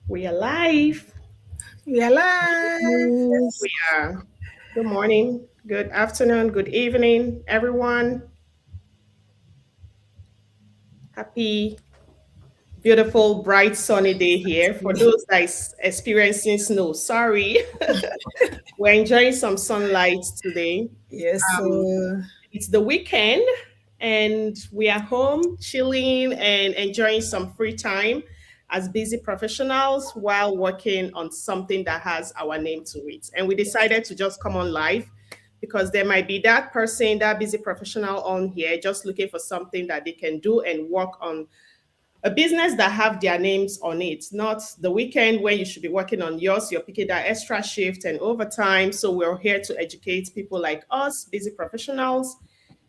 We are live. We are live. Yes, we are. Good morning, good afternoon, good evening, everyone. Happy, beautiful, bright, sunny day here. For those that is experiencing snow, sorry. We're enjoying some sunlight today. Yes, Um, so it's the weekend and we are home chilling and enjoying some free time as busy professionals while working on something that has our name to it. And we decided to just come on live because there might be that person, that busy professional on here just looking for something that they can do and work on a business that have their names on it, not the weekend when you should be working on yours. You're picking that extra shift and overtime. So we're here to educate people like us, busy professionals.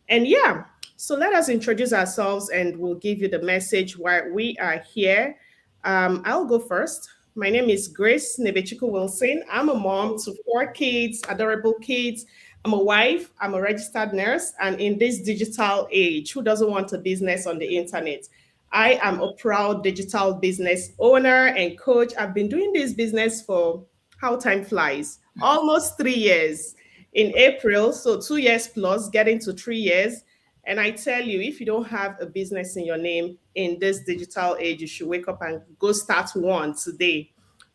And yeah, so let us introduce ourselves and we'll give you the message why we are here. I'll go first. My name is Grace Nebechiku Wilson. I'm a mom to four kids, adorable kids. I'm a wife, I'm a registered nurse, and in this digital age, who doesn't want a business on the internet? I am a proud digital business owner and coach. I've been doing this business for how time flies, almost 3 years in April. So 2 years plus, getting to 3 years. And I tell you, if you don't have a business in your name in this digital age, you should wake up and go start one today.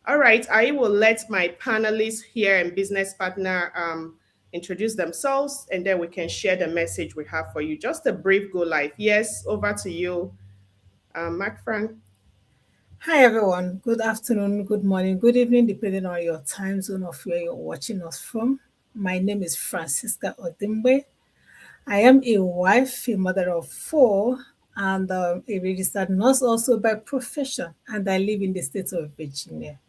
All right, I will let my panelists here and business partner introduce themselves, and then we can share the message we have for you. Just a brief go live. Yes, over to you, Mark Frank. hi everyone. Good afternoon, good morning, good evening, depending on your time zone of where you're watching us from. My name is Francisca Odimbe. I am a wife, a mother of four, and a registered nurse also by profession, and I live in the state of Virginia.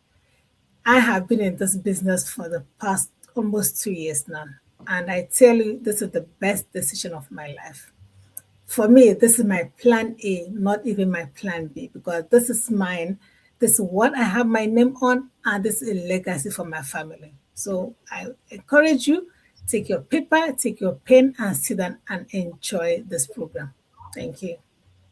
I have been in this business for the past almost 2 years now, and I tell you, this is the best decision of my life. For me, this is my plan A, not even my plan B, because this is mine. This is what I have my name on, and this is a legacy for my family. So I encourage you, take your paper, take your pen, and sit down and enjoy this program. Thank you.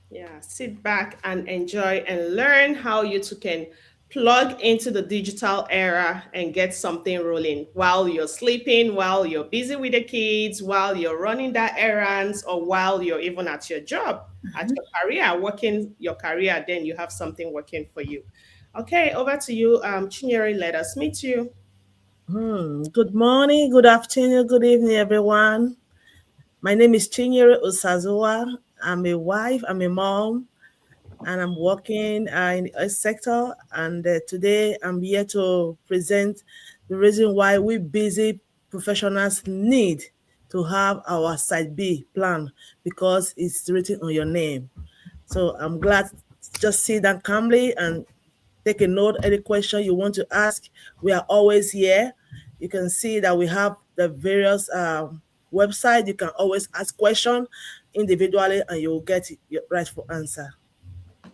Yeah, sit back and enjoy and learn how you too can plug into the digital era and get something rolling while you're sleeping, while you're busy with the kids, while you're running that errands, or while you're even at your job, at your career, working your career, then you have something working for you. Okay, over to you, Chinyere. Let us meet you. Good morning, good afternoon, good evening, everyone. My name is Chinyere Osazoa. I'm a wife, I'm a mom, and I'm working in a sector. And today I'm here to present the reason why we busy professionals need to have our side B plan because it's written on your name. So I'm glad just sit down calmly and take a note. Any question you want to ask, we are always here. You can see that we have the various website. You can always ask question individually, and you will get your rightful answer.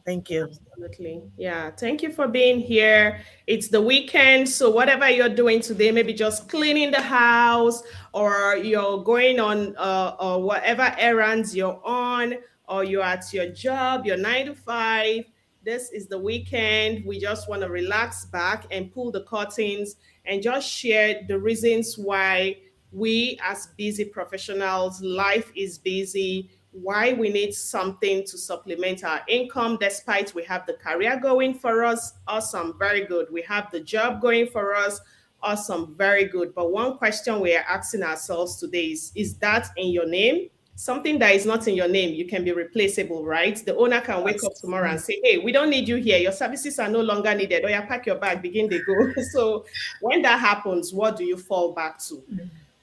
Thank you. Absolutely. Yeah. Thank you for being here. It's the weekend. So, whatever you're doing today, maybe just cleaning the house or you're going on or whatever errands you're on, or you're at your job, your 9 to 5. This is the weekend. We just want to relax back and pull the curtains and just share the reasons why we, as busy professionals, life is busy, why we need something to supplement our income despite we have the career going for us. Awesome, very good. We have the job going for us. Awesome, very good. But one question we are asking ourselves today is that in your name? Something that is not in your name, you can be replaceable, right? The owner can wake up Yes. tomorrow and say, hey, we don't need you here. Your services are no longer needed. Or you pack your bag, begin to go. So when that happens, what do you fall back to?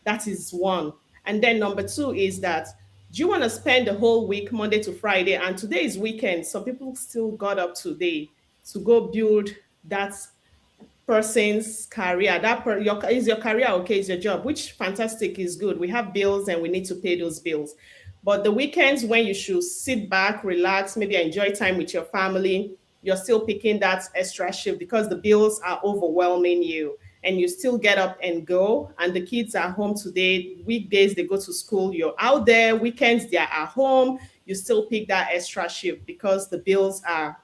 That is one. And then number two is that do you want to spend the whole week, Monday to Friday? And today is weekend. Some people still got up today to go build that person's career. Is your career okay? Is your job, which fantastic is good. We have bills and we need to pay those bills. But the weekends when you should sit back, relax, maybe enjoy time with your family, you're still picking that extra shift because the bills are overwhelming you and you still get up and go. And the kids are home today. Weekdays, they go to school. You're out there. Weekends, they're at home. You still pick that extra shift because the bills are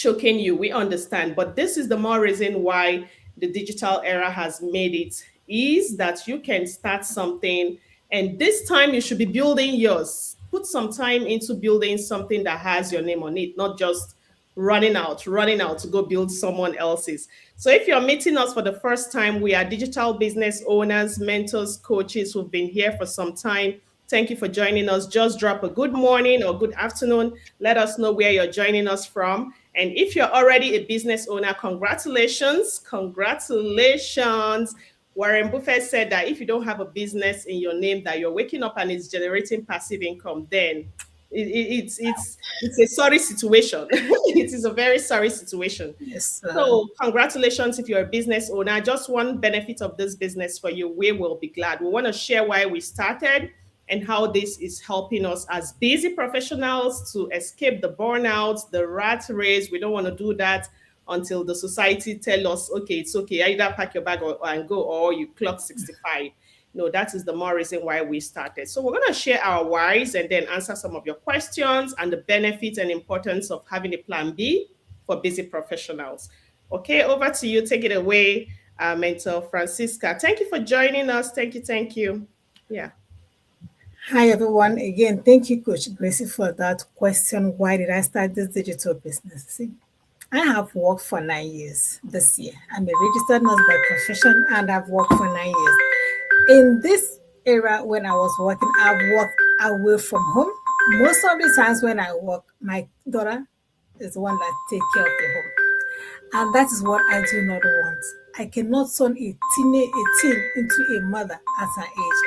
choking you. We understand. But this is the more reason why the digital era has made it is that you can start something, and this time you should be building yours. Put some time into building something that has your name on it, not just running out to go build someone else's. So if you're meeting us for the first time, we are digital business owners, mentors, coaches who've been here for some time. Thank you for joining us. Just drop a good morning or good afternoon. Let us know where you're joining us from. And if you're already a business owner, congratulations. Congratulations. Warren Buffett said that if you don't have a business in your name that you're waking up and it's generating passive income, then it's a sorry situation. It is a very sorry situation. Yes. So congratulations if you're a business owner. Just one benefit of this business for you, we will be glad. We want to share why we started and how this is helping us as busy professionals to escape the burnout, the rat race. We don't want to do that until the society tell us, okay, it's okay, either pack your bag and go, or you clock 65. No, that is the more reason why we started. So we're going to share our whys and then answer some of your questions and the benefits and importance of having a plan B for busy professionals. Okay, over to you. Take it away, Mentor Francisca. Thank you for joining us. Thank you. Thank you. Yeah. Hi, everyone. Again, thank you, Coach Gracie, for that question. Why did I start this digital business? See, I have worked for 9 years this year. I'm a registered nurse by profession, and I've worked for 9 years. In this era, when I was working, I've worked away from home. Most of the times when I work, my daughter is the one that takes care of the home. And that is what I do not want. I cannot turn a teen into a mother at her age.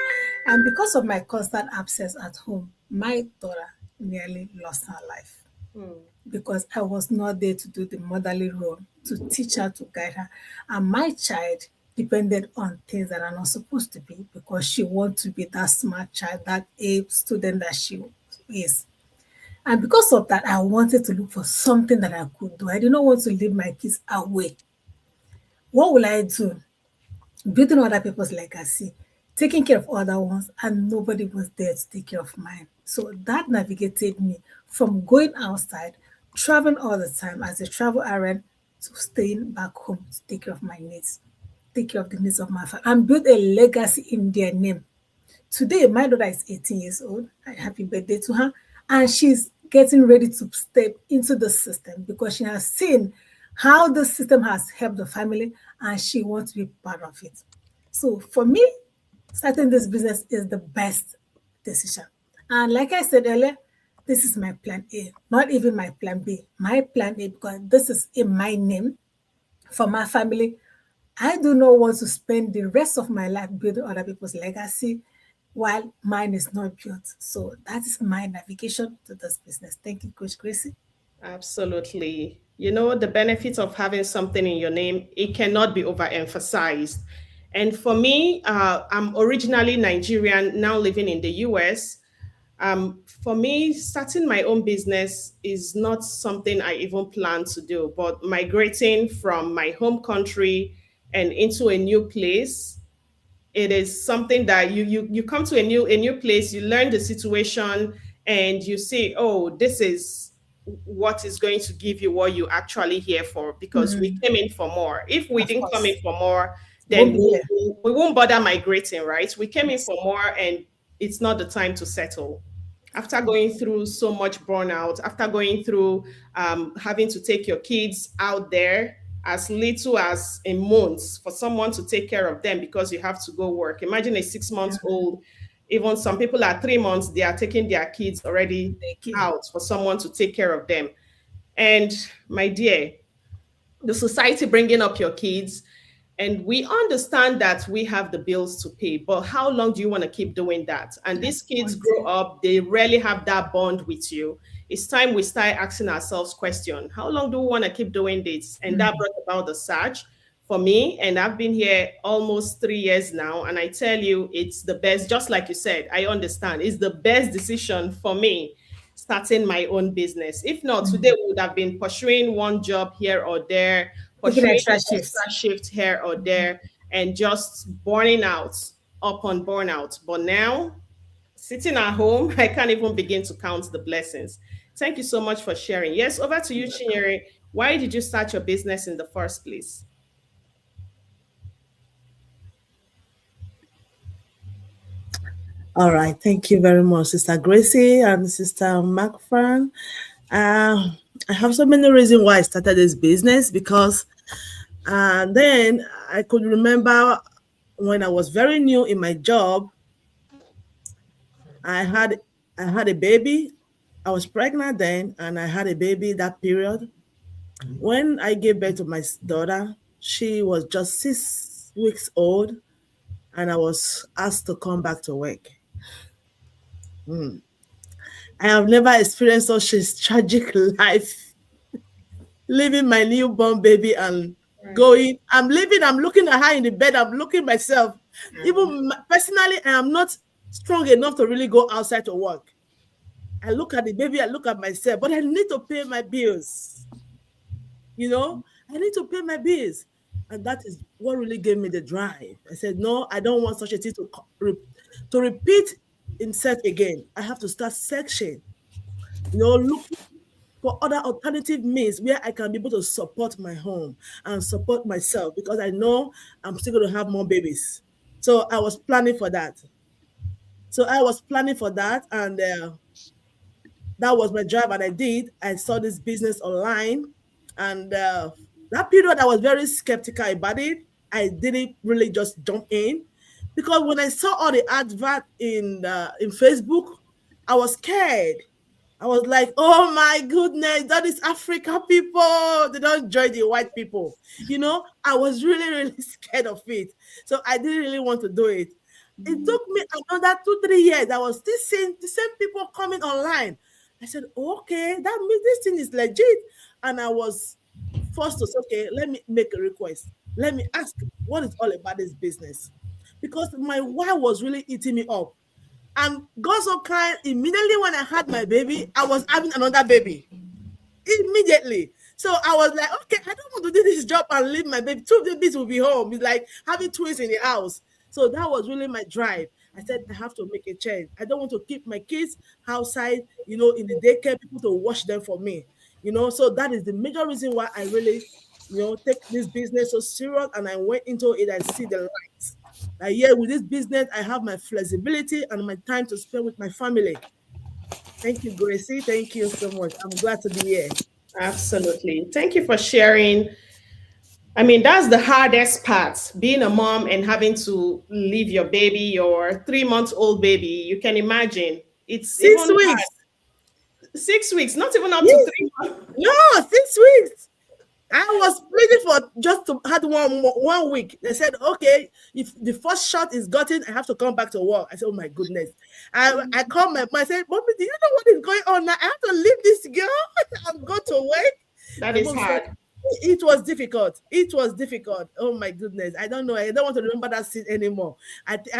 And because of my constant absence at home, my daughter nearly lost her life. Because I was not there to do the motherly role, to teach her, to guide her. And my child depended on things that are not supposed to be, because she wants to be that smart child, that A student that she is. And because of that, I wanted to look for something that I could do. I did not want to leave my kids away. What will I do? Building other people's legacy, taking care of other ones, and nobody was there to take care of mine. So that navigated me from going outside, traveling all the time as a travel errand, to staying back home to take care of my needs, take care of the needs of my family, and build a legacy in their name. Today, my daughter is 18 years old. Happy birthday to her. And she's getting ready to step into the system because she has seen how the system has helped the family and she wants to be part of it. So for me, starting this business is the best decision. And like I said earlier, this is my plan A, not even my plan B. My plan A, because this is in my name for my family. I do not want to spend the rest of my life building other people's legacy while mine is not built. So that is my navigation to this business. Thank you, Coach Gracie. Absolutely. You know, the benefit of having something in your name, it cannot be overemphasized. And for me, I'm originally Nigerian, now living in the US. For me, starting my own business is not something I even plan to do, but migrating from my home country and into a new place, it is something that you come to a new place, you learn the situation, and you see, oh, this is what is going to give you what you actually here for, because we came in for more. If we Of didn't come course. in for more, Won't then be we, here. we won't bother migrating, right? We came in for more, and it's not the time to settle. After going through so much burnout, after going through having to take your kids out there as little as a month for someone to take care of them because you have to go work. Imagine a 6 months old, even some people are 3 months, they are taking their kids already Thank you. out for someone to take care of them. And my dear, the society bringing up your kids, and we understand that we have the bills to pay, but how long do you want to keep doing that? And these kids grow up, they rarely have that bond with you. It's time we start asking ourselves question, how long do we want to keep doing this? And that brought about the search for me, and I've been here almost 3 years now, and I tell you, it's the best. Just like you said, I understand, it's the best decision for me, starting my own business. If not, today we would have been pursuing one job here or there, Taking pursuing extra an shifts. extra shift here or there, and just burning out upon burnout. But now, sitting at home, I can't even begin to count the blessings. Thank you so much for sharing. Yes, over to you, Chinyere. Why did you start your business in the first place? All right. Thank you very much, Sister Gracie and Sister McFern. I have so many reasons why I started this business because then I could remember when I was very new in my job, I had I had a baby. I was pregnant then, and I had a baby that period. When I gave birth to my daughter, she was just 6 weeks old, and I was asked to come back to work. Hmm. I have never experienced such a tragic life, leaving my newborn baby and Right. going. I'm leaving, I'm looking at her in the bed, I'm looking myself. Even personally, I am not strong enough to really go outside to work. I look at the baby, I look at myself, but I need to pay my bills. You know, I need to pay my bills. And that is what really gave me the drive. I said, no, I don't want such a thing to repeat himself again. I have to start searching, looking for other alternative means where I can be able to support my home and support myself because I know I'm still going to have more babies. So I was planning for that. And that was my drive, and I did. I saw this business online, and that period I was very skeptical about it. I didn't really just jump in because when I saw all the advert in Facebook, I was scared. I was like, oh my goodness, that is Africa people. They don't join the white people. I was really, really scared of it. So I didn't really want to do it. It took me another 2, 3 years. I was still seeing the same people coming online. I said, okay, that means this thing is legit. And I was forced to say, okay, let me make a request. Let me ask what is all about this business. Because my wife was really eating me up. And God so kind, immediately when I had my baby, I was having another baby. Immediately. So I was like, okay, I don't want to do this job and leave my baby. 2 babies will be home. It's like having twins in the house. So that was really my drive. I said, I have to make a change. I don't want to keep my kids outside, in the daycare, people to watch them for me. So that is the major reason why I really, take this business so serious, and I went into it and see the lights. Yeah, with this business, I have my flexibility and my time to spend with my family. Thank you, Gracie. Thank you so much. I'm glad to be here. Absolutely. Thank you for sharing. I mean, that's the hardest part, being a mom and having to leave your baby, your 3 month old baby. You can imagine. It's even Six weeks. 6 weeks, not even up to Yes. 3 months. No, 6 weeks. I was pleading for just to had 1 week. They said, okay, if the first shot is gotten, I have to come back to work. I said, oh my goodness. I called my mom. I said, Mommy, do you know what is going on now? I have to leave this girl and go to work. That My is mom hard. said, it was difficult. It was difficult. Oh my goodness. I don't know. I don't want to remember that scene anymore.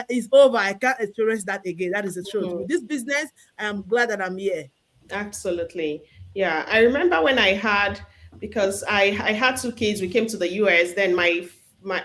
It's over. I can't experience that again. That is the truth. With this business, I am glad that I'm here. Absolutely. Yeah. I remember when because I had 2 kids, we came to the US, then my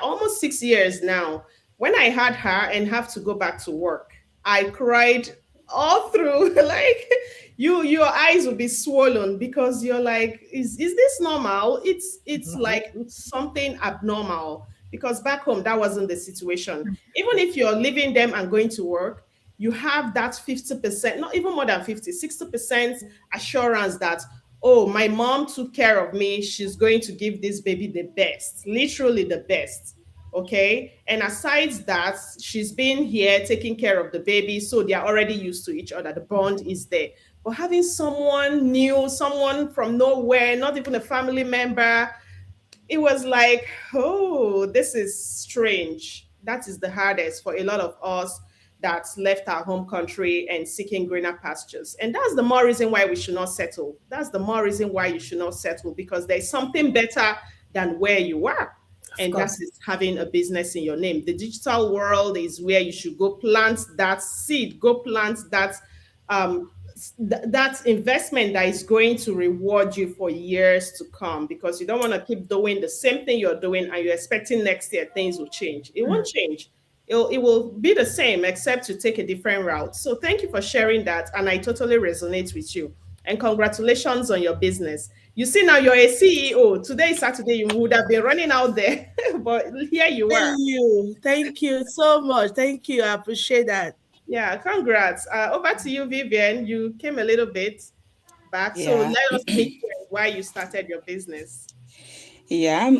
almost 6 years now. When I had her and have to go back to work, I cried all through. Like your eyes will be swollen because you're like, is this normal? It's like something abnormal because back home that wasn't the situation. Even if you're leaving them and going to work, you have that 50%, not even more than 50, 60% assurance that, oh, my mom took care of me. She's going to give this baby the best, literally the best. Okay. And aside that, she's been here taking care of the baby. So they're already used to each other. The bond is there. But having someone new, someone from nowhere, not even a family member, it was like, oh, this is strange. That is the hardest for a lot of us that's left our home country and seeking greener pastures. And that's the more reason why we should not settle. That's the more reason why you should not settle, because there's something better than where you are. And that is having a business in your name. The digital world is where you should go plant that seed, go plant that investment that is going to reward you for years to come, because you don't want to keep doing the same thing you're doing and you're expecting next year things will change. It won't change. It will be the same except to take a different route. So thank you for sharing that. And I totally resonate with you. And congratulations on your business. You see, now you're a CEO. Today is Saturday. You would have been running out there, but here you are. Thank you so much. Thank you. I appreciate that. Yeah, congrats. Over to you, Vivian. You came a little bit back, so Yeah, let us meet why you started your business. yeah.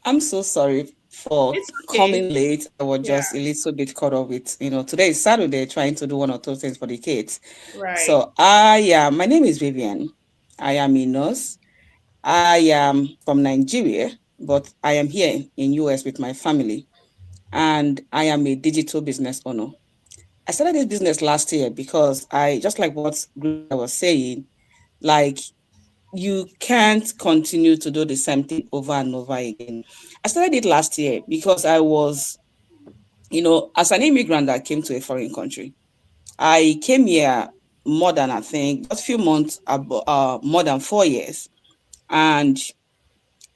I'm so sorry for It's okay. coming late. I was Yeah, just a little bit caught up with, today is Saturday, trying to do one or two things for the kids. right. So my name is Vivian. I am a nurse. I am from Nigeria, but I am here in US with my family, and I am a digital business owner. I started this business last year because I just like what Gracie was saying, like you can't continue to do the same thing over and over again. I started it last year because I was, as an immigrant that came to a foreign country. I came here more than I think, just a few months, more than 4 years. And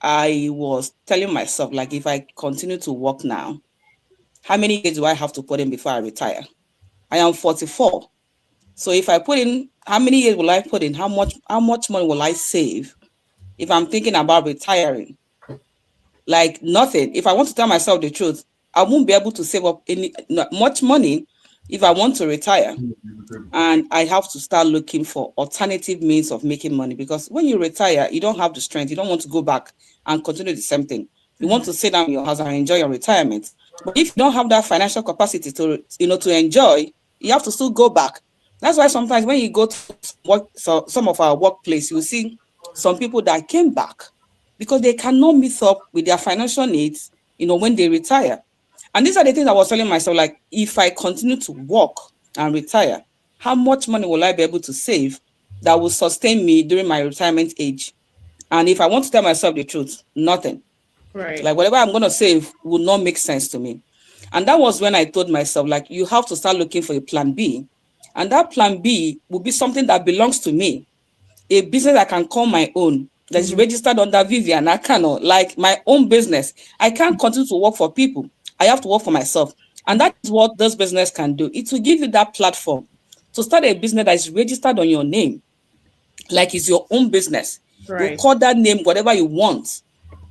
I was telling myself, like, if I continue to work now, how many years do I have to put in before I retire? I am 44. So if I put in, how many years will I put in? How much money will I save if I'm thinking about retiring? Like nothing. If I want to tell myself the truth, I won't be able to save up much money if I want to retire. And I have to start looking for alternative means of making money, because when you retire, you don't have the strength. You don't want to go back and continue the same thing. You want to sit down in your house and enjoy your retirement. But if you don't have that financial capacity to enjoy, you have to still go back. That's why sometimes when you go to work, so some of our workplace, you see some people that came back because they cannot meet up with their financial needs, when they retire. And these are the things I was telling myself, like, if I continue to work and retire, how much money will I be able to save that will sustain me during my retirement age? And if I want to tell myself the truth, nothing. Right. Like whatever I'm going to save will not make sense to me. And that was when I told myself, like, you have to start looking for a plan B. And that plan B will be something that belongs to me, a business I can call my own, that's registered under Vivian. I cannot, like my own business. I can't continue to work for people. I have to work for myself. And that is what this business can do. It will give you that platform to start a business that is registered on your name, like it's your own business. You Right. call that name whatever you want.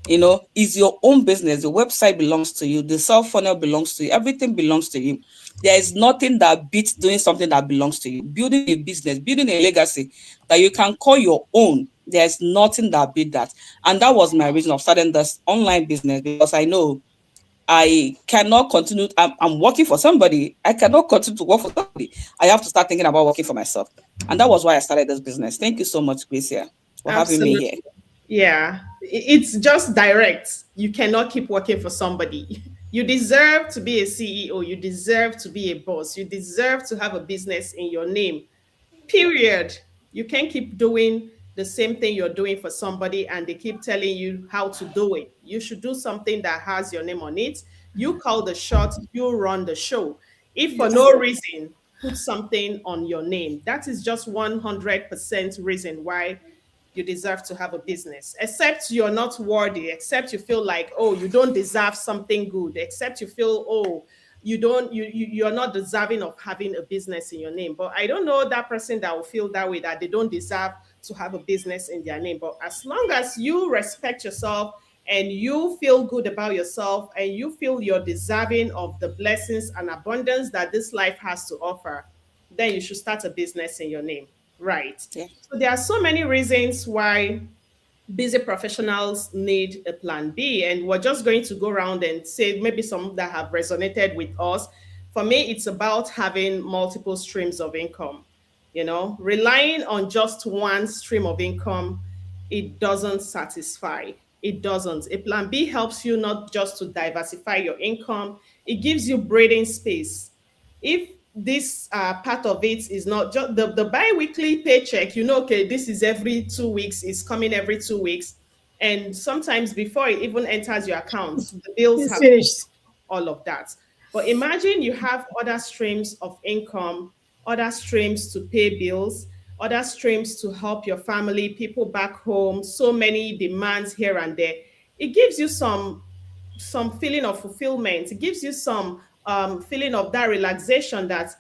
It's your own business. The website belongs to you. The cell funnel belongs to you. Everything belongs to you. There is nothing that beats doing something that belongs to you. Building a business, building a legacy that you can call your own. There's nothing that beat that. And that was my reason of starting this online business, because I know I cannot continue. I'm working for somebody. I cannot continue to work for somebody. I have to start thinking about working for myself. And that was why I started this business. Thank you so much, Gracie, for having me here. Absolutely. Yeah. It's just direct. You cannot keep working for somebody. You deserve to be a CEO. You deserve to be a boss. You deserve to have a business in your name. Period. You can't keep doing the same thing you're doing for somebody and they keep telling you how to do it. You should do something that has your name on it. You call the shots, you run the show. If for Yes. no reason, put something on your name. That is just 100% reason why you deserve to have a business. Except you're not worthy, except you feel like, oh, you don't deserve something good, except you feel, oh, you're not deserving of having a business in your name. But I don't know that person that will feel that way, that they don't deserve to have a business in their name. But as long as you respect yourself and you feel good about yourself and you feel you're deserving of the blessings and abundance that this life has to offer, then you should start a business in your name. Right. Yeah. So there are so many reasons why busy professionals need a plan B. And we're just going to go around and say maybe some that have resonated with us. For me, it's about having multiple streams of income. Relying on just one stream of income, it doesn't satisfy. It doesn't. A plan B helps you not just to diversify your income, it gives you breathing space. If this part of it is not just the bi-weekly paycheck, okay, this is every 2 weeks, is coming every 2 weeks. And sometimes before it even enters your account, the bills It's have finished. all of that. But imagine you have other streams of income, other streams to pay bills, other streams to help your family, people back home, so many demands here and there. It gives you some feeling of fulfillment. It gives you some feeling of that relaxation that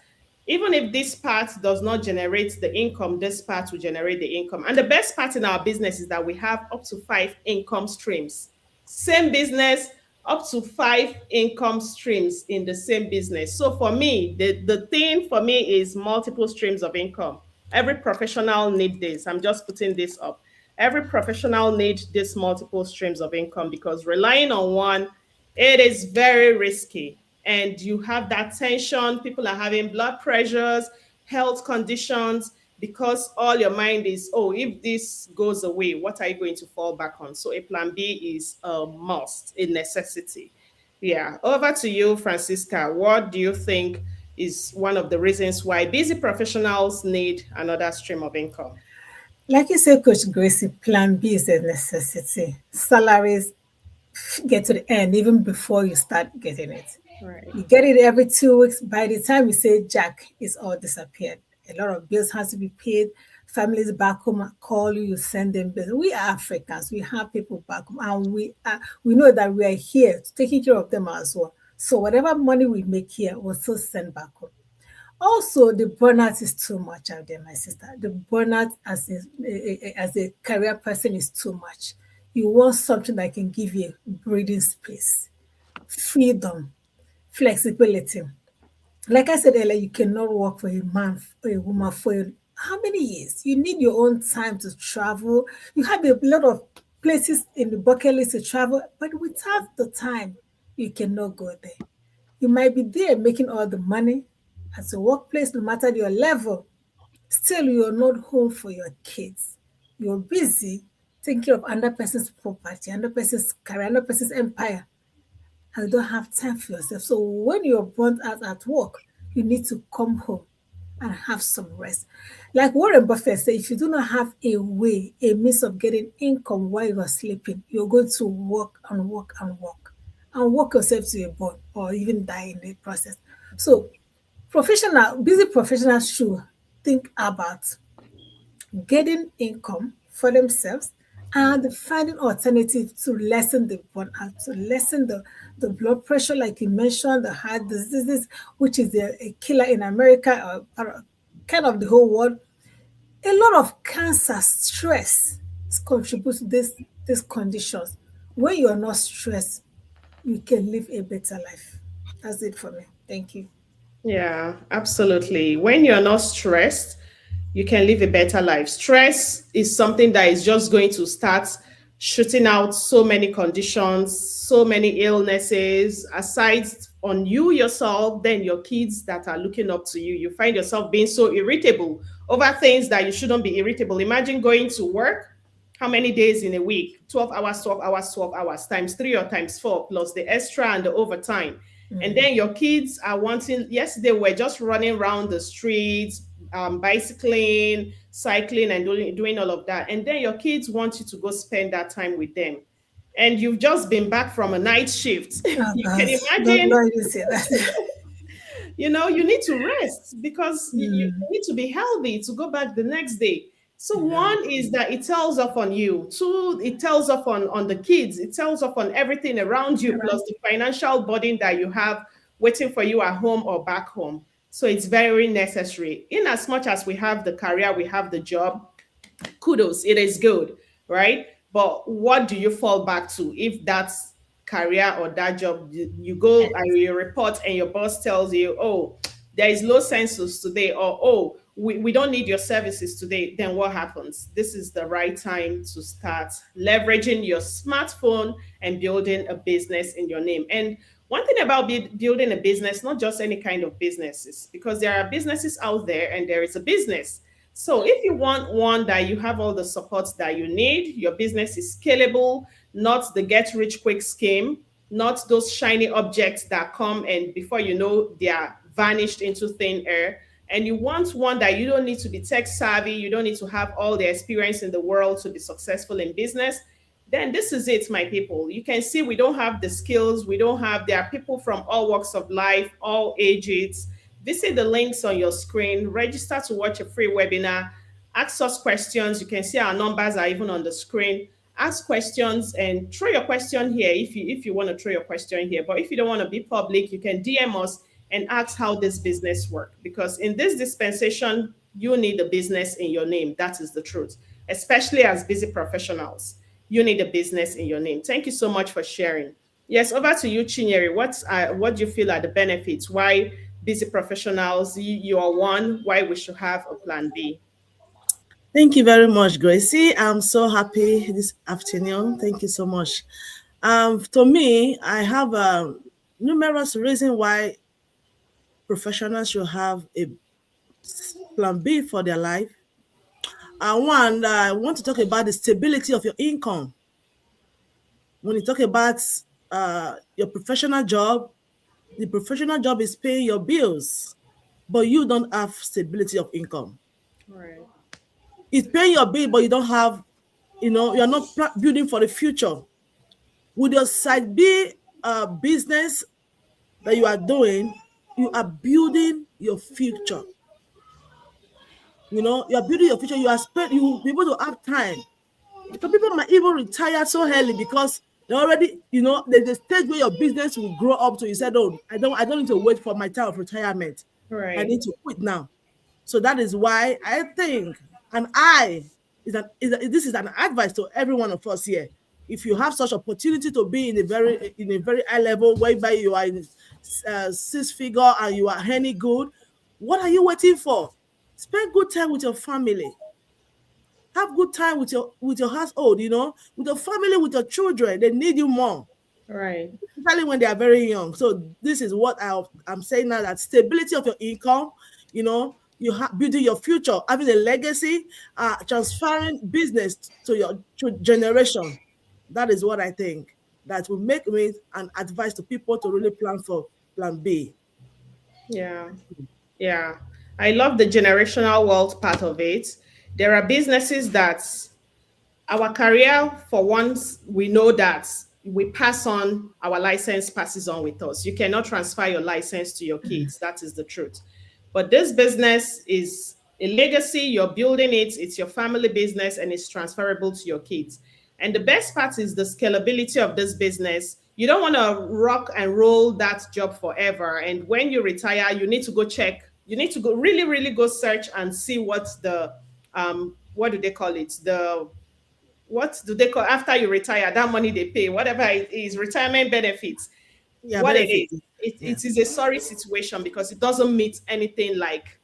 Even if this part does not generate the income, this part will generate the income. And the best part in our business is that we have up to 5 income streams. Same business, up to 5 income streams in the same business. So for me, the thing for me is multiple streams of income. Every professional need this. I'm just putting this up. Every professional needs these multiple streams of income, because relying on one, it is very risky. And you have that tension. People are having blood pressures, health conditions, because all your mind is, oh, if this goes away, what are you going to fall back on? So a plan B is a must, a necessity. Yeah. Over to you, Francisca. What do you think is one of the reasons why busy professionals need another stream of income? Like you said, Coach Gracie, Plan B is a necessity. Salaries get to the end even before you start getting it. Right. You get it every 2 weeks. By the time you say Jack, it's all disappeared. A lot of bills has to be paid. Families back home call you, you send them bills. We are Africans. We have people back home, and we know that we are here taking care of them as well. So whatever money we make here, we'll still send back home. Also, the burnout is too much out there, my sister. The burnout as a career person is too much. You want something that can give you breathing space, freedom, flexibility. Like I said earlier, you cannot work for a man or a woman for how many years? You need your own time to travel. You have a lot of places in the bucket list to travel, but without the time, you cannot go there. You might be there making all the money at the workplace, no matter your level. Still, you're not home for your kids. You're busy taking care of another person's property, another person's career, another person's empire, and you don't have time for yourself. So when you're burnt out at work, you need to come home and have some rest. Like Warren Buffett said, if you do not have a way, a means of getting income while you are sleeping, you're going to work and work and work and work yourself to a bone or even die in the process. So busy professionals should think about getting income for themselves and finding alternatives to lessen the burnout, to lessen the blood pressure, like you mentioned, the heart diseases, which is a killer in America, or kind of the whole world. A lot of cancer, stress contributes to these conditions. When you are not stressed, you can live a better life. That's it for me. Thank you. Yeah, absolutely. When you're not stressed, you can live a better life. Stress is something that is just going to start shooting out so many conditions, so many illnesses, aside on you yourself, then your kids that are looking up to you. You find yourself being so irritable over things that you shouldn't be irritable. Imagine going to work, how many days in a week? 12 hours, 12 hours, 12 hours, times 3 or times 4, plus the extra and the overtime. And then your kids are wanting, yesterday we're just running around the streets, bicycling, cycling, and doing all of that. And then your kids want you to go spend that time with them. And you've just been back from a night shift. Oh, You gosh. can Don't imagine, know you say that. you need to rest because you need to be healthy to go back the next day. So one is that it tells off on you. Two, it tells off on the kids. It tells off on everything around you, plus the financial burden that you have waiting for you at home or back home. So it's very necessary. In as much as we have the career, we have the job, kudos, it is good, right? But what do you fall back to if that's career or that job? You go and you report and your boss tells you, oh, there is low census today, or oh, we don't need your services today. Then what happens? This is the right time to start leveraging your smartphone and building a business in your name. And one thing about building a business, not just any kind of businesses, because there are businesses out there and there is a business. So if you want one that you have all the supports that you need, your business is scalable, not the get rich quick scheme, not those shiny objects that come and before you know, they are vanished into thin air. And you want one that you don't need to be tech savvy, you don't need to have all the experience in the world to be successful in business, then this is it, my people. You can see we don't have the skills, there are people from all walks of life, all ages. Visit the links on your screen, register to watch a free webinar, ask us questions. You can see our numbers are even on the screen. Ask questions and throw your question here if you want to throw your question here. But if you don't want to be public, you can DM us and ask how this business works. Because in this dispensation, you need a business in your name. That is the truth. Especially as busy professionals, you need a business in your name. Thank you so much for sharing. Yes, over to you, Chinyere. What do you feel are the benefits? Why busy professionals, you are one, why we should have a plan B? Thank you very much, Gracie. I'm so happy this afternoon. Thank you so much. To me, I have numerous reasons why professionals should have a plan B for their life. One, I want to talk about the stability of your income. When you talk about your professional job, the professional job is paying your bills, but you don't have stability of income. Right. It's paying your bill, but you don't have, you're not building for the future. With your side B business that you are doing, you are building your future. You are building your future. You will be able to have time. Some people might even retire so early because they already, there's a stage where your business will grow up to. You said, "Oh, I don't need to wait for my time of retirement. I Right. need to quit now." So that is why I think, and this is an advice to every one of us here. If you have such opportunity to be in a very high level, whereby you are in six figure and you are earning good, what are you waiting for? Spend good time with your family. Have good time with your household. With your family, with your children. They need you more, Right. especially when they are very young. So this is what I'm saying now, that stability of your income, you have building your future, having a legacy, transferring business to your generation. That is what I think that will make me an advice to people to really plan for plan B. Yeah. Yeah. I love the generational wealth part of it. There are businesses that our career, for once, we know that we pass on, our license passes on with us. You cannot transfer your license to your kids. That is the truth. But this business is a legacy. You're building it. It's your family business and it's transferable to your kids. And the best part is the scalability of this business. You don't want to rock and roll that job forever. And when you retire, you need to go check. You need to go really, really go search and see what the what do they call it? What do they call after you retire? That money they pay, whatever it is, retirement benefits. Yeah, What it benefit. is, it, Yeah. it is a sorry situation because it doesn't meet anything like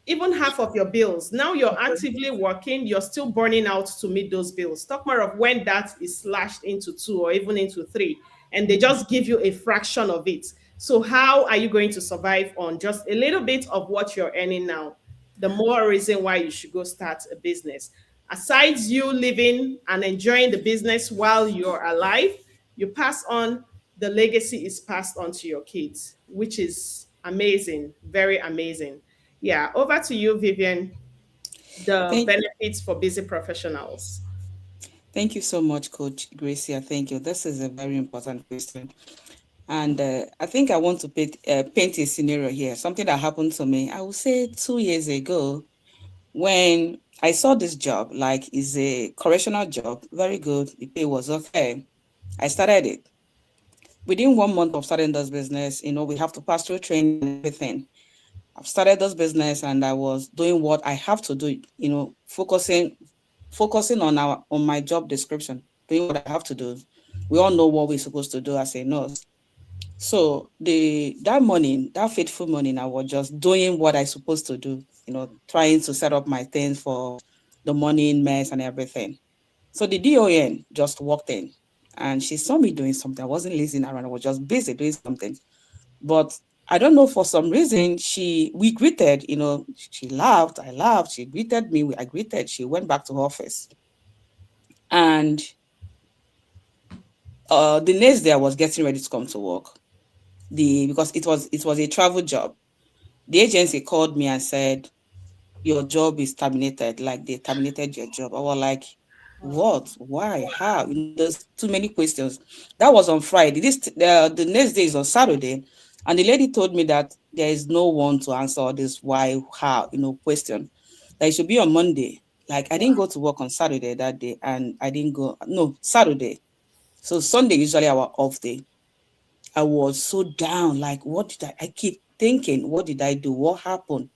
even half of your bills. Now you're actively working, you're still burning out to meet those bills. Talk more of when that is slashed into two or even into three, and they just give you a fraction of it. So, how are you going to survive on just a little bit of what you're earning now? The more reason why you should go start a business. Aside you living and enjoying the business while you're alive, you pass on, the legacy is passed on to your kids, which is amazing, very amazing. Yeah, over to you, Vivian. The Thank benefits for busy professionals. Thank you so much, Coach Gracie. Thank you. This is a very important question. And I think I want to paint a scenario here, something that happened to me, I would say 2 years ago, when I saw this job, like it's a correctional job, very good. The pay was okay. I started it. Within 1 month of starting this business, we have to pass through training and everything. I've started this business and I was doing what I have to do, focusing on my job description, doing what I have to do. We all know what we're supposed to do as a nurse. So that morning, that fateful morning, I was just doing what I supposed to do, trying to set up my things for the morning mess and everything. So the DON just walked in and she saw me doing something. I wasn't listening around, I was just busy doing something. But I don't know, for some reason, we greeted, she laughed, I laughed, she greeted me, I greeted, she went back to her office. And the next day I was getting ready to come to work. Because it was a travel job. The agency called me and said, your job is terminated, like they terminated your job. I was like, what? Why? How? There's too many questions. That was on Friday. The next day is on Saturday. And the lady told me that there is no one to answer this why, how, question. That it should be on Monday. Like I didn't go to work on Saturday that day, and I didn't go, no, Saturday. So Sunday usually our off day. I was so down, like what did I keep thinking, what did I do? What happened?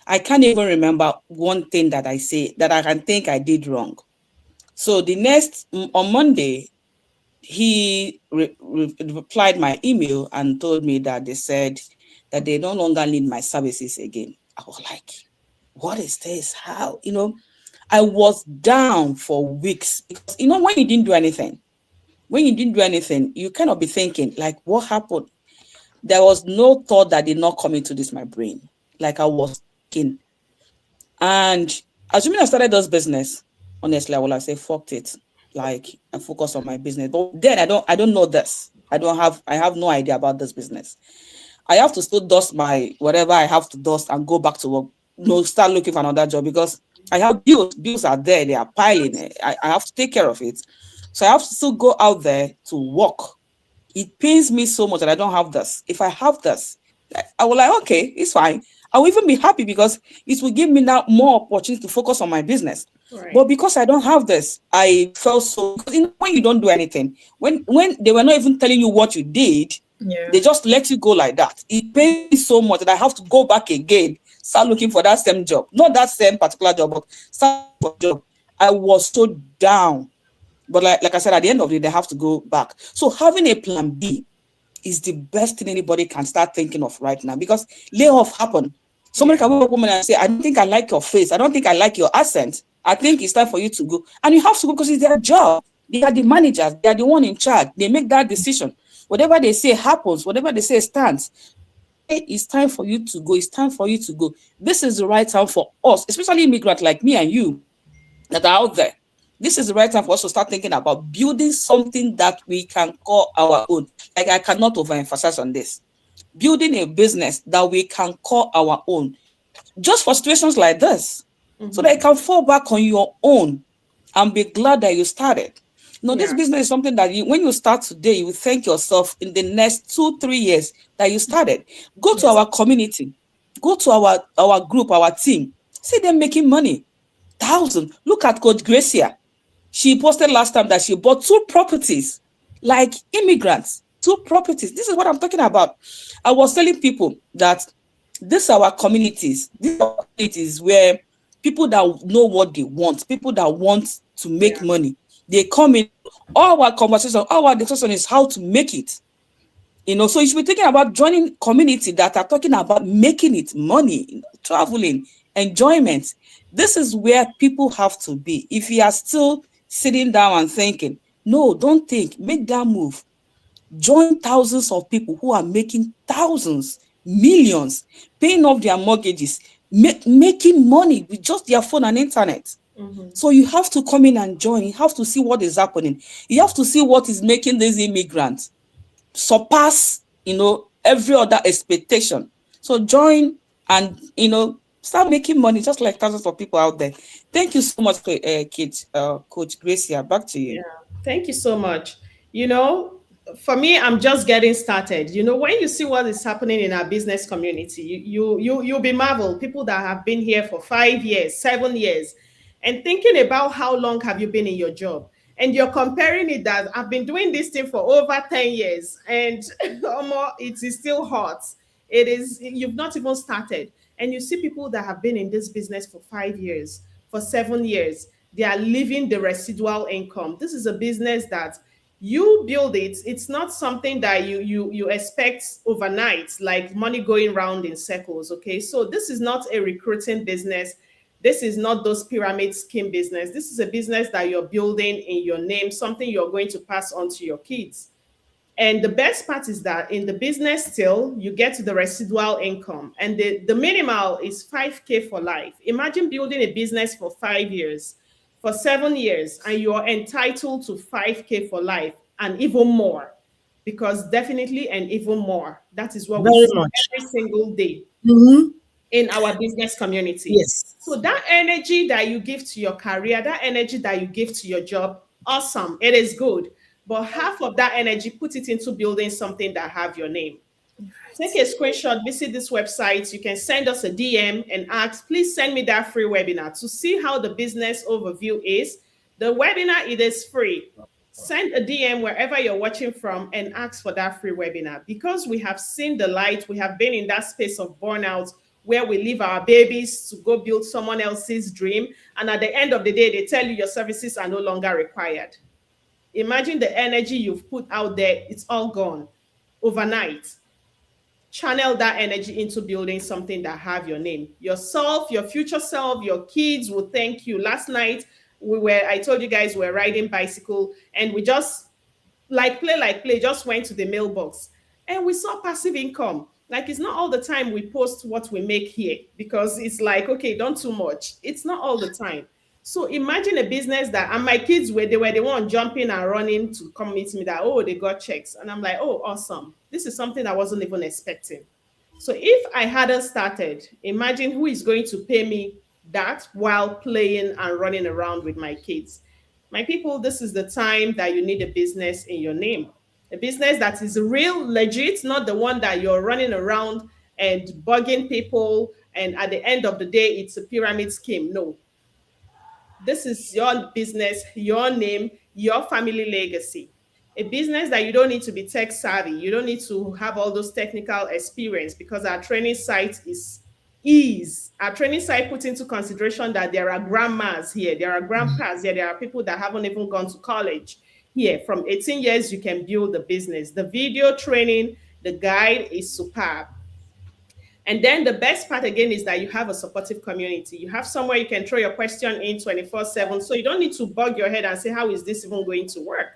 I can't even remember one thing that I say that I can think I did wrong. So the next, on Monday, he replied my email and told me that they said that they no longer need my services again. I was like, what is this? How? I was down for weeks because, when you didn't do anything, you cannot be thinking, like, what happened? There was no thought that did not come into my brain. Like, I was thinking. And assuming I started this business, honestly, I will have said, fucked it. Like, I focus on my business. But then I don't know this. I have no idea about this business. I have to still dust my whatever I have to dust and go back to work. Start looking for another job because I have bills. Bills are there. They are piling. I have to take care of it. So I have to still go out there to work. It pains me so much that I don't have this. If I have this, I will like, okay, it's fine. I will even be happy because it will give me now more opportunity to focus on my business. Right. But because I don't have this, I felt so, when you don't do anything, when they were not even telling you what you did, they just let you go like that. It pains me so much that I have to go back again, start looking for that same job. Not that same particular job, but start for job. I was so down. But like I said, at the end of the day, they have to go back. So having a plan B is the best thing anybody can start thinking of right now, because layoff happen. Somebody can walk up woman and say, I don't think I like your face. I don't think I like your accent. I think it's time for you to go. And you have to go because it's their job. They are the managers. They are the one in charge. They make that decision. Whatever they say happens. Whatever they say stands. It's time for you to go. It's time for you to go. This is the right time for us, especially immigrants like me and you that are out there. This is the right time for us to start thinking about building something that we can call our own. Like, I cannot overemphasize on this. Building a business that we can call our own. Just for situations like this. So that you can fall back on your own and be glad that you started. This business is something that when you start today, you will thank yourself in the next 2-3 years that you started. Go to our community. Go to our group, our team. See them making money. Thousands. Look at Coach Gracie. She posted last time that she bought 2 properties, like immigrants, 2 properties. This is what I'm talking about. I was telling people that these are our communities. These are communities where people that know what they want, people that want to make money, they come in. All our conversation, all our discussion is how to make it. So you should be thinking about joining community that are talking about making it, money, traveling, enjoyment. This is where people have to be. If you are still sitting down and thinking, no, don't think, make that move. Join thousands of people who are making thousands, millions, paying off their mortgages, making money with just their phone and internet. So you have to come in and join. You have to see what is happening. You have to see what is making these immigrants surpass, every other expectation. So join and, start making money just like thousands of people out there. Thank you so much, Coach Gracie. Back to you. Yeah, thank you so much. For me, I'm just getting started. When you see what is happening in our business community, you'll be marveled. People that have been here for 5 years, 7 years, and thinking about how long have you been in your job, and you're comparing it that I've been doing this thing for over 10 years, and it is still hot. You've not even started, and you see people that have been in this business for 5 years, for 7 years. They are living the residual income. This is a business that you build it. It's not something that you expect overnight, like money going round in circles. Okay, so this is not a recruiting business. This is not those pyramid scheme business. This is a business that you're building in your name, something you're going to pass on to your kids. And the best part is that in the business still, you get the residual income, and the minimal is 5K for life. Imagine building a business for 5 years, for 7 years, and you're entitled to 5K for life and even more, because definitely and even more. That is what we see every single day in our business community. Yes. So that energy that you give to your career, that energy that you give to your job, awesome. It is good. But half of that energy, put it into building something that have your name. Take a screenshot, visit this website. You can send us a DM and ask, please send me that free webinar to see how the business overview is. The webinar, it is free. Send a DM wherever you're watching from and ask for that free webinar, because we have seen the light. We have been in that space of burnout where we leave our babies to go build someone else's dream. And at the end of the day, they tell you your services are no longer required. Imagine the energy you've put out there, it's all gone overnight. Channel that energy into building something that have your name. Yourself, your future self, your kids will thank you. Last night, I told you guys we're riding bicycle, and we just like play, just went to the mailbox and we saw passive income. Like, it's not all the time we post what we make here, because it's like, okay, don't too much. It's not all the time. So imagine a business that, and my kids they were the one jumping and running to come meet me that, oh, they got checks. And I'm like, oh, awesome. This is something I wasn't even expecting. So if I hadn't started, imagine who is going to pay me that while playing and running around with my kids. My people, this is the time that you need a business in your name. A business that is real, legit, not the one that you're running around and bugging people, and at the end of the day, it's a pyramid scheme. No. This is your business, your name, your family legacy. A business that you don't need to be tech savvy. You don't need to have all those technical experience, because our training site is ease. Our training site puts into consideration that there are grandmas here, there are grandpas here, there are people that haven't even gone to college here. From 18 years, you can build a business. The video training, the guide is superb. And then the best part again is that you have a supportive community. You have somewhere you can throw your question in 24/7. So you don't need to bug your head and say, how is this even going to work?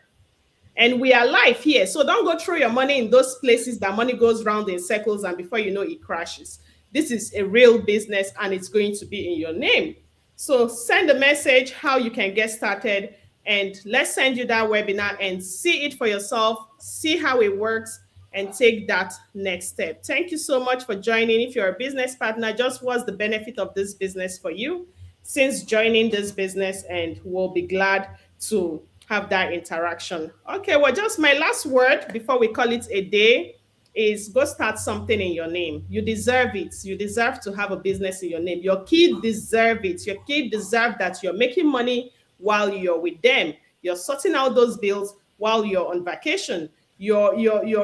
And we are live here. So don't go throw your money in those places that money goes round in circles and before you know it crashes. This is a real business and it's going to be in your name. So send a message how you can get started, and let's send you that webinar and see it for yourself, see how it works, and take that next step. Thank you so much for joining. If you're a business partner, just what's the benefit of this business for you since joining this business, and we'll be glad to have that interaction. Okay, well, just my last word before we call it a day is go start something in your name. You deserve it. You deserve to have a business in your name. Your kid deserve it. Your kid deserve that you're making money while you're with them. You're sorting out those bills while you're on vacation. You're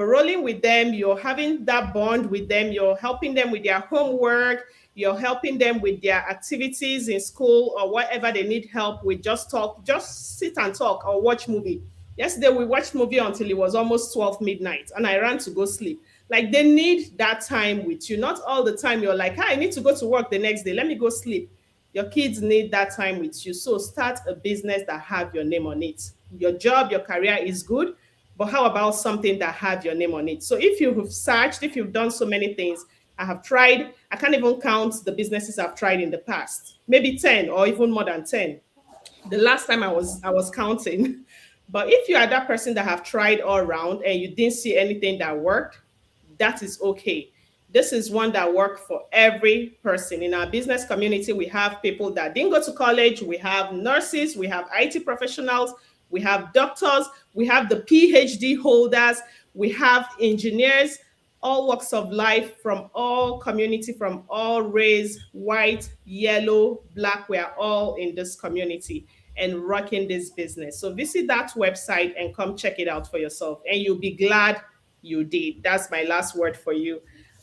rolling with them. You're having that bond with them. You're helping them with their homework. You're helping them with their activities in school or whatever they need help with. Just talk, just sit and talk or watch movie. Yesterday, we watched movie until it was almost 12 midnight and I ran to go sleep. Like, they need that time with you. Not all the time you're like, I need to go to work the next day. Let me go sleep. Your kids need that time with you. So start a business that have your name on it. Your job, your career is good, but how about something that have your name on it? So if you've searched, if you've done so many things, I have tried, I can't even count the businesses I've tried in the past, maybe 10 or even more than 10. The last time I was counting. But if you are that person that have tried all around and you didn't see anything that worked, that is okay. This is one that worked for every person. In our business community, we have people that didn't go to college, we have nurses, we have IT professionals, we have doctors, we have the PhD holders, we have engineers, all walks of life, from all community, from all race, white, yellow, black. We are all in this community and rocking this business. So visit that website and come check it out for yourself, and you'll be glad you did. That's my last word for you.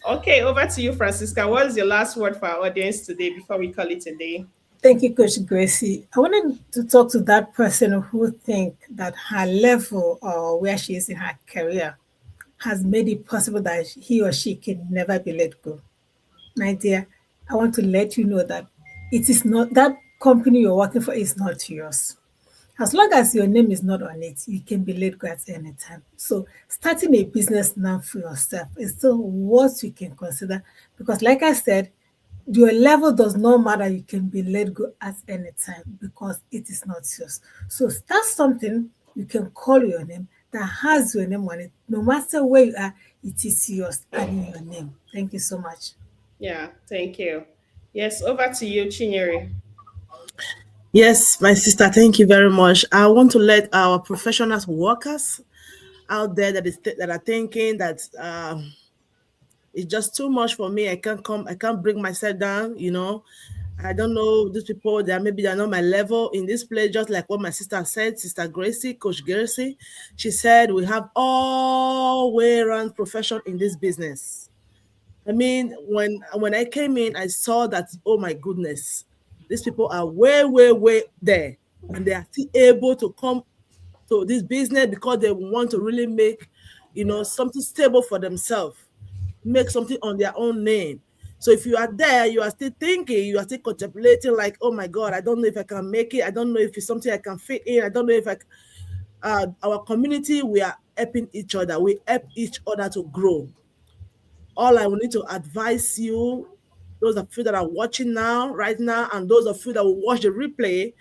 Okay, over to you, Francisca. What is your last word for our audience today before we call it a day? Thank you, Coach Gracie. I wanted to talk to that person who think that her level or where she is in her career has made it possible that he or she can never be let go. My dear, I want to let you know that it is not, that company you're working for is not yours. As long as your name is not on it, you can be let go at any time. So starting a business now for yourself is still what you can consider, because like I said, your level does not matter. You can be let go at any time because it is not yours. So start something you can call your name that has your name on it. No matter where you are, it is yours and in your name. Thank you so much. Yeah, thank you. Yes, over to you, Chinyere. Yes, my sister, thank you very much. I want to let our professional workers out there that are thinking that it's just too much for me. I can't bring myself down, I don't know these people. They're not my level in this place. Just like what my sister said, Sister Gracie, Coach Gracie, she said we have all way around profession in this business. I mean, when I came in, I saw that, oh my goodness, these people are way, way, way there, and they are still able to come to this business because they want to really make, something stable for themselves, make something on their own name. So if you are there, you are still thinking, you are still contemplating, like, oh my God, I don't know if I can make it. I don't know if it's something I can fit in. I don't know if our community, we are helping each other. We help each other to grow. All I will need to advise you, those of you that are watching now, right now, and those of you that will watch the replay,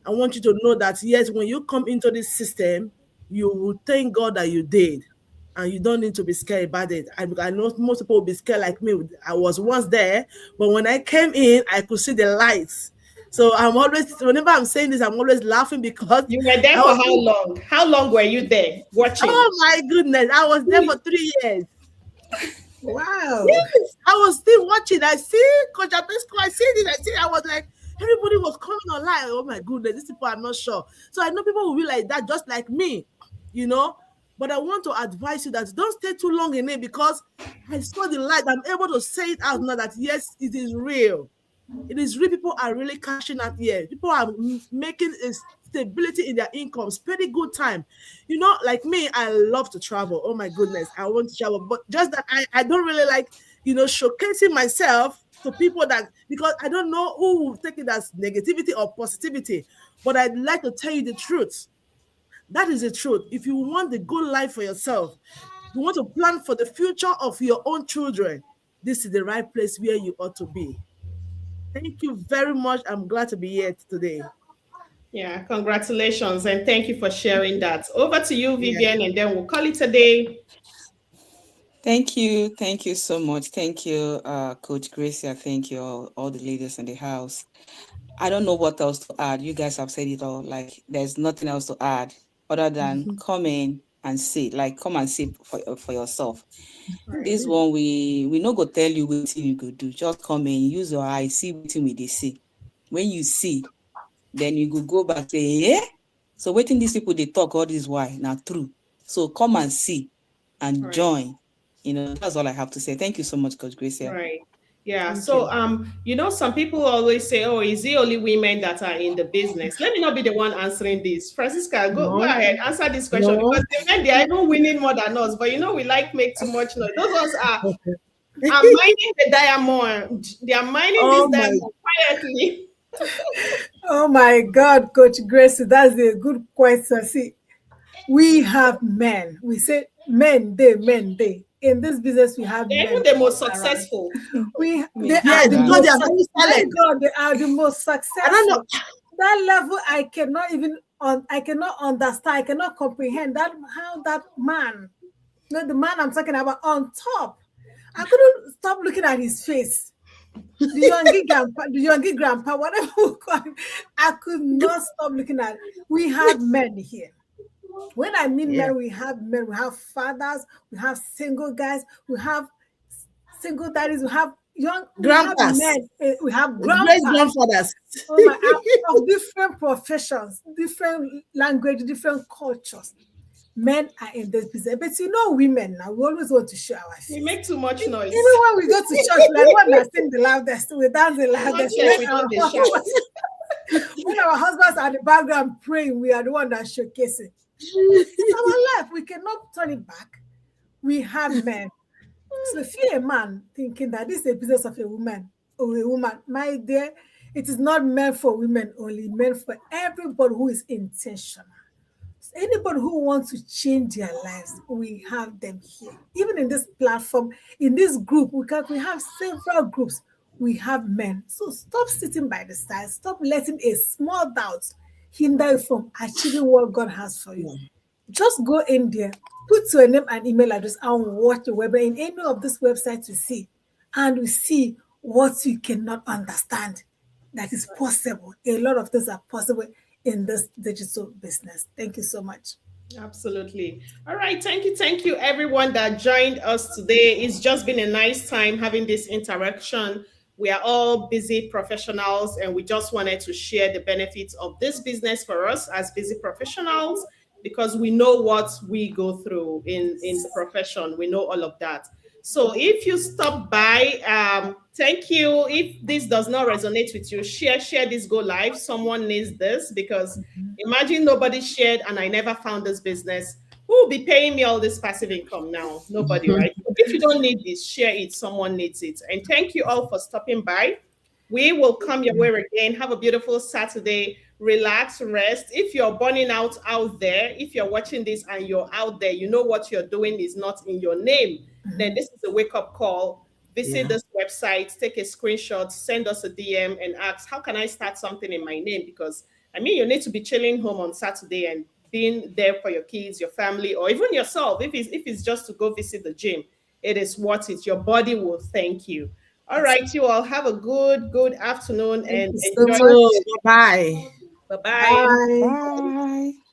I want you to know that, yes, when you come into this system, you will thank God that you did. And you don't need to be scared about it. I know most people will be scared like me. I was once there, but when I came in, I could see the lights. So I'm always, whenever I'm saying this, I'm always laughing because You were there for how long? How long were you there watching? Oh my goodness, I was there for 3 years. Wow. Yes, I was still watching. I see Coach Abesco, I see this, I was like, everybody was coming online. Oh my goodness, these people, I'm not sure. So I know people will be like that, just like me, But I want to advise you that don't stay too long in it, because I saw the light. I'm able to say it out now that, yes, it is real. It is real. People are really cashing out here. People are making a stability in their income, spending good time. Like me, I love to travel. Oh my goodness, I want to travel. But just that I don't really like, showcasing myself to people, that because I don't know who will take it as negativity or positivity. But I'd like to tell you the truth. That is the truth. If you want the good life for yourself, you want to plan for the future of your own children, this is the right place where you ought to be. Thank you very much. I'm glad to be here today. Yeah, congratulations, and thank you for sharing that. Over to you, Vivian, and then we'll call it a day. Thank you. Thank you so much. Thank you, Coach Gracie. Thank you, all the ladies in the house. I don't know what else to add. You guys have said it all. Like, there's nothing else to add other than come in and see. Like, come and see for yourself. Right. This one, we no go tell you what you go do. Just come in, use your eye, see what we see. When you see, then you go back, say, yeah. So waiting these people, they talk all this while. Now true. So come and see and join. That's all I have to say. Thank you so much, Coach Gracie. Right. Yeah. So, some people always say, "Oh, is it only women that are in the business?" Let me not be the one answering this. Francisca, go ahead, answer this question, because the men, they are even winning more than us. But we like make too much noise. Those ones are mining the diamond. They are mining this diamond quietly. Oh my God, Coach Gracie, that's a good question. See, we have men. We say men, they. In this business, we have They're men. even the most successful. They are the most successful. They are the most successful. I don't know. That level, I cannot understand. I cannot comprehend how that man, the man I'm talking about, on top. I couldn't stop looking at his face. The young grandpa, whatever we call him, I could not stop looking at it. We have men here. When I mean men, we have fathers, we have single guys, we have single daddies, we have young grandpas, we have grandfathers. Of different professions, different language, different cultures. Men are in this business, but women now, we always want to show our face. We make too much noise. Even when we go to church, like one that sing the loudest, we dance the loudest. When our husbands are in the background praying, we are the one that showcasing. It's our life. We cannot turn it back. We have men. So if you're a man thinking that this is a business of a woman or a woman, my dear, it is not meant for women only, meant for everybody who is intentional. So anybody who wants to change their lives, we have them here. Even in this platform, in this group, we have several groups. We have men. So stop sitting by the side. Stop letting a small doubt hinder you from achieving what God has for you. Just go in there, put your name and email address, and watch the webinar in any of this website to see. And we see what you cannot understand that is possible. A lot of things are possible in this digital business. Thank you so much. Absolutely. All right. Thank you, everyone that joined us today. It's just been a nice time having this interaction We are all busy professionals, and we just wanted to share the benefits of this business for us as busy professionals, because we know what we go through in the profession. We know all of that. So if you stop by, thank you. If this does not resonate with you, share this go live. Someone needs this, because imagine nobody shared and I never found this business. Who will be paying me all this passive income now? Nobody, right? If you don't need this, share it. Someone needs it. And thank you all for stopping by. We will come your way again. Have a beautiful Saturday. Relax, rest. If you're burning out there, if you're watching this and you're out there, you know what you're doing is not in your name, then this is a wake-up call. Visit this website, take a screenshot, send us a DM and ask, how can I start something in my name? Because, I mean, you need to be chilling home on Saturday and being there for your kids, your family, or even yourself. If it's just to go visit the gym, it is worth it. Your body will thank you. All right, you all have a good afternoon and Thank you so enjoy. much. Bye. Bye-bye. Bye. Bye.